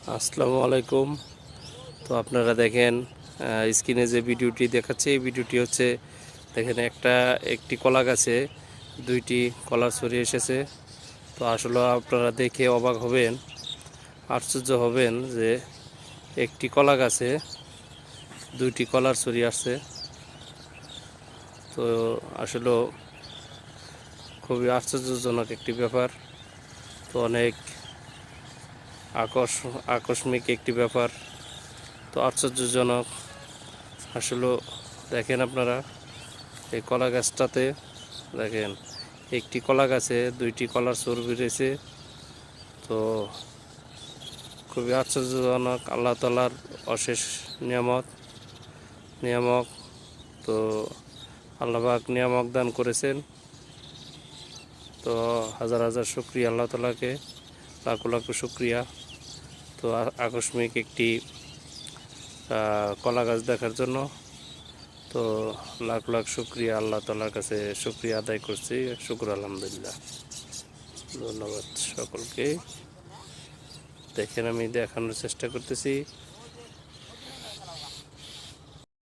আসসালামু আলাইকুম। তো আপনারা দেখেন স্ক্রিনে যে ভিডিওটি দেখাচ্ছে এই ভিডিওটি হচ্ছে দেখেন একটি কলা গাছে দুইটি কলার ছড়ি এসেছে। তো আসলে আপনারা দেখে অবাক হবেন, আশ্চর্য হবেন যে একটি কলা গাছে দুইটি কলার ছড়ি আসছে। তো আসলে খুবই আশ্চর্যজনক একটি ব্যাপার। তো অনেক আকস্মিক একটি ব্যাপার। তো আশ্চর্যজনক আসলে দেখেন আপনারা এই কলা গাছটাতে দেখেন একটি কলা গাছে দুইটি কলার সর বেরিয়েছে। তো খুবই আশ্চর্যজনক, আল্লাহ তাআলার অশেষ নিয়ামক। তো আল্লাহ পাক নিয়ামক দান করেছেন। তো হাজার হাজার শুকরিয়া আল্লাহ তাআলাকে, লাখো লাখো শুকরিয়া। তো আকস্মিক একটি কলা গাছ দেখার জন্য তো লাখ লাখ শুকরিয়া, আল্লাহ তাআলার কাছে শুকরিয়া আদায় করছি। শুকর আলহামদুলিল্লাহ। ধন্যবাদ সকলকে। দেখেন আমি দেখানোর চেষ্টা করতেছি।